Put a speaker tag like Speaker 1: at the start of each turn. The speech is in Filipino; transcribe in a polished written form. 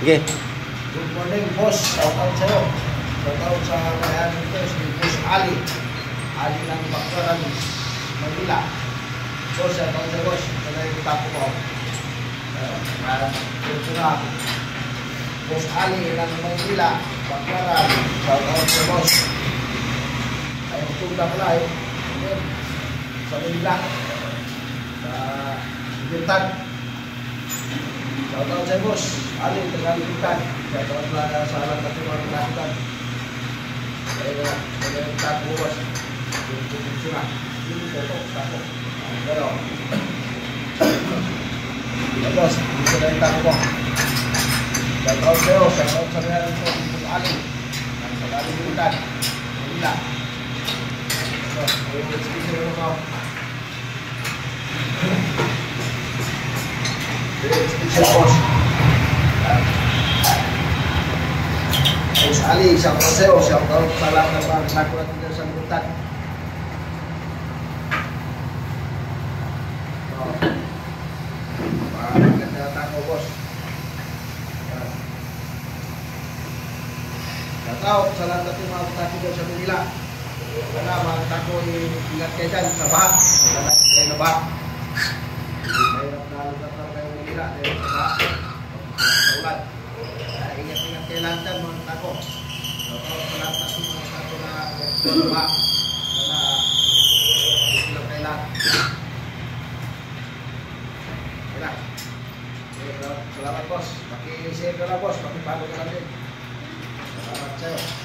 Speaker 1: Sige.
Speaker 2: Good morning, boss. Shout out sa'yo. Shout out sa bayan nito, si Boss Ali. Ali ng Bakwaran, Manila. Boss, shout out sa'yo, boss. Ito na yung tapo ko. Ito na. Boss Ali ng Manila, Bakwaran. Shout out sa'yo, boss. Ayun, tugda pala eh. Sa Manila. Sa Bintan. Shout out sa'yo, boss. Ali, taga-Bintan. Shout out lang sa alam natin mga Bintan. Kaya yung tapo, boss. Yung tutusin na. Yung toto, tapo. Pero, boss, dito na yung tapo ko. Shout out sa'yo. Shout out sa meron ko. Boss Ali. Ang taga-Bintan. Manila. Boss, ayun, speaker mo ko. Boss Ali, shout out sa'yo, shout out sa lahat ng mga nakulat dito sa Bintan. Maganda tako, boss. Shout out sa lahat ng mga tako dito sa Manila. Wala, mga tako, ingat kayo dyan sa baha. Wala kayo na baha. Mahirap na lugar na kayo Manila dahil sa baha. Sa ulan. Ingat-ingat kayo lang dyan mga tako. Sa lahat ng mga tako na baha. Wala, ilang kayo lang. Wala. Salamat boss. Paki-share ka lang boss. Paki-follow ka lang din. Salamat sa'yo.